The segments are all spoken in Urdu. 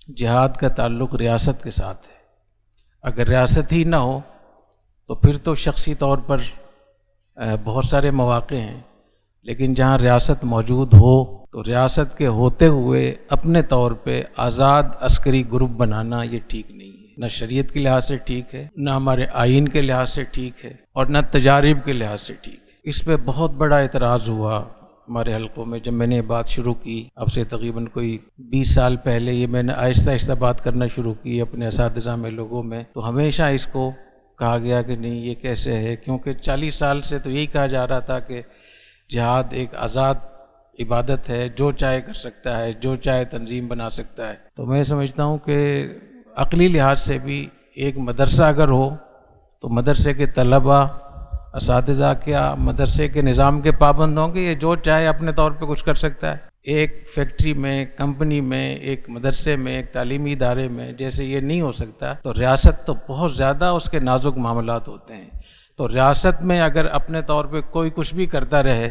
جہاد کا تعلق ریاست کے ساتھ ہے۔ اگر ریاست ہی نہ ہو تو پھر تو شخصی طور پر بہت سارے مواقع ہیں، لیکن جہاں ریاست موجود ہو تو ریاست کے ہوتے ہوئے اپنے طور پہ آزاد عسکری گروپ بنانا یہ ٹھیک نہیں ہے، نہ شریعت کے لحاظ سے ٹھیک ہے، نہ ہمارے آئین کے لحاظ سے ٹھیک ہے، اور نہ تجارب کے لحاظ سے ٹھیک ہے۔ اس پہ بہت بڑا اعتراض ہوا ہمارے حلقوں میں جب میں نے یہ بات شروع کی، اب سے تقریباً کوئی 20 سال پہلے یہ میں نے آہستہ آہستہ بات کرنا شروع کی اپنے اساتذہ میں، لوگوں میں، تو ہمیشہ اس کو کہا گیا کہ نہیں یہ کیسے ہے، کیونکہ 40 سال سے تو یہی کہا جا رہا تھا کہ جہاد ایک آزاد عبادت ہے، جو چاہے کر سکتا ہے، جو چاہے تنظیم بنا سکتا ہے۔ تو میں سمجھتا ہوں کہ عقلی لحاظ سے بھی ایک مدرسہ اگر ہو تو مدرسے کے طلباء، اساتذہ کیا مدرسے کے نظام کے پابند ہوں کہ یہ جو چاہے اپنے طور پہ کچھ کر سکتا ہے؟ ایک فیکٹری میں، کمپنی میں، ایک مدرسے میں، ایک تعلیمی ادارے میں جیسے یہ نہیں ہو سکتا، تو ریاست تو بہت زیادہ اس کے نازک معاملات ہوتے ہیں۔ تو ریاست میں اگر اپنے طور پہ کوئی کچھ بھی کرتا رہے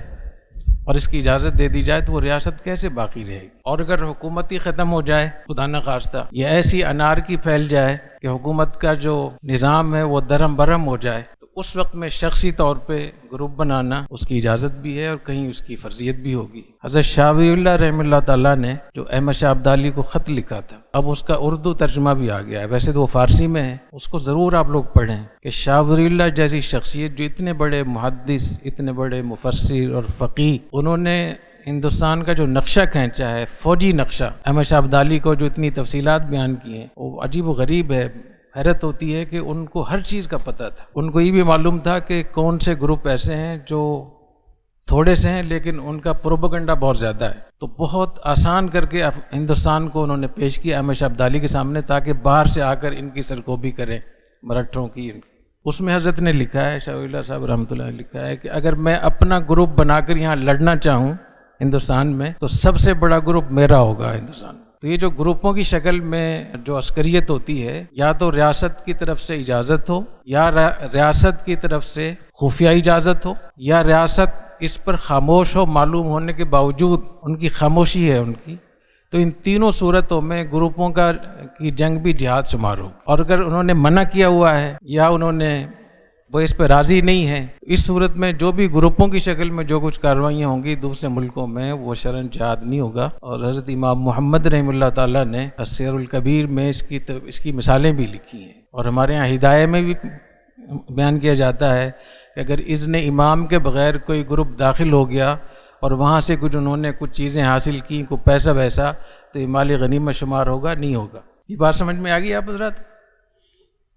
اور اس کی اجازت دے دی جائے تو وہ ریاست کیسے باقی رہے گی؟ اور اگر حکومت ہی ختم ہو جائے خدا نخواستہ، یہ ایسی انارکی پھیل جائے کہ حکومت کا جو نظام ہے وہ درہم برہم ہو جائے، تو اس وقت میں شخصی طور پہ گروپ بنانا اس کی اجازت بھی ہے اور کہیں اس کی فرضیت بھی ہوگی۔ حضرت شاہ ولی اللہ رحمہ اللہ تعالیٰ نے جو احمد شاہ ابدالی کو خط لکھا تھا، اب اس کا اردو ترجمہ بھی آ گیا ہے، ویسے تو وہ فارسی میں ہے، اس کو ضرور آپ لوگ پڑھیں کہ شاہ ولی اللہ جیسی شخصیت جو اتنے بڑے محدث، اتنے بڑے مفسر اور فقیہ، انہوں نے ہندوستان کا جو نقشہ کھینچا ہے، فوجی نقشہ، احمد شاہ ابدالی کو جو اتنی تفصیلات بیان کی ہیں، وہ عجیب و غریب ہے۔ حیرت ہوتی ہے کہ ان کو ہر چیز کا پتہ تھا، ان کو یہ بھی معلوم تھا کہ کون سے گروپ ایسے ہیں جو تھوڑے سے ہیں لیکن ان کا پروپیگنڈا بہت زیادہ ہے، تو بہت آسان کر کے ہندوستان کو انہوں نے پیش کیا احمد شاہ ابدالی کے سامنے تاکہ باہر سے آ کر ان کی سرکوبی کریں، مراٹھوں کی۔ اس میں حضرت نے لکھا ہے، شاہ ولی اللہ صاحب رحمۃ اللہ نے لکھا ہے کہ اگر میں اپنا گروپ بنا کر یہاں لڑنا چاہوں ہندوستان میں تو سب سے بڑا گروپ میرا ہوگا ہندوستان۔ تو یہ جو گروپوں کی شکل میں جو عسکریت ہوتی ہے، یا تو ریاست کی طرف سے اجازت ہو، یا ریاست کی طرف سے خفیہ اجازت ہو، یا ریاست اس پر خاموش ہو معلوم ہونے کے باوجود ان کی خاموشی ہے ان کی، تو ان تینوں صورتوں میں گروپوں کی جنگ بھی جہاد شمار ہو۔ اور اگر انہوں نے منع کیا ہوا ہے یا انہوں نے وہ اس پہ راضی نہیں ہے، اس صورت میں جو بھی گروپوں کی شکل میں جو کچھ کارروائیاں ہوں گی دوسرے ملکوں میں، وہ شرعاً جہاد نہیں ہوگا۔ اور حضرت امام محمد رحمہ اللہ تعالیٰ نے السیر الکبیر میں اس کی مثالیں بھی لکھی ہیں، اور ہمارے یہاں ہدایہ میں بھی بیان کیا جاتا ہے کہ اگر اذن امام کے بغیر کوئی گروپ داخل ہو گیا اور وہاں سے انہوں نے کچھ چیزیں حاصل کی، کوئی پیسہ ویسا، تو یہ مال غنیمت شمار ہوگا، نہیں ہوگا۔ یہ بات سمجھ میں آ گئی آپ حضرات؟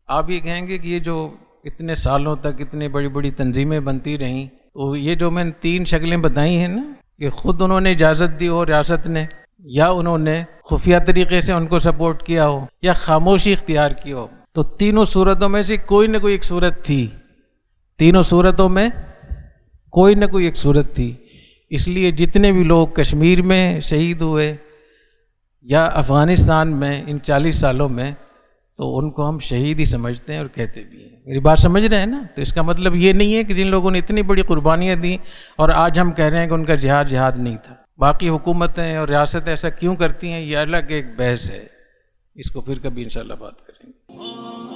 آپ یہ کہیں گے کہ یہ جو اتنے سالوں تک اتنے بڑی بڑی تنظیمیں بنتی رہیں، تو یہ جو میں نے 3 شکلیں بتائی ہیں نا، کہ خود انہوں نے اجازت دی ہو ریاست نے، یا انہوں نے خفیہ طریقے سے ان کو سپورٹ کیا ہو، یا خاموشی اختیار کی ہو، تو تینوں صورتوں میں سے کوئی نہ کوئی ایک صورت تھی، تینوں صورتوں میں کوئی نہ کوئی ایک صورت تھی۔ اس لیے جتنے بھی لوگ کشمیر میں شہید ہوئے یا افغانستان میں ان 40 سالوں میں، تو ان کو ہم شہید ہی سمجھتے ہیں اور کہتے بھی ہیں۔ میری بات سمجھ رہے ہیں نا؟ تو اس کا مطلب یہ نہیں ہے کہ جن لوگوں نے اتنی بڑی قربانیاں دیں اور آج ہم کہہ رہے ہیں کہ ان کا جہاد نہیں تھا۔ باقی حکومتیں اور ریاستیں ایسا کیوں کرتی ہیں، یہ الگ ایک بحث ہے، اس کو پھر کبھی انشاءاللہ بات کریں گے۔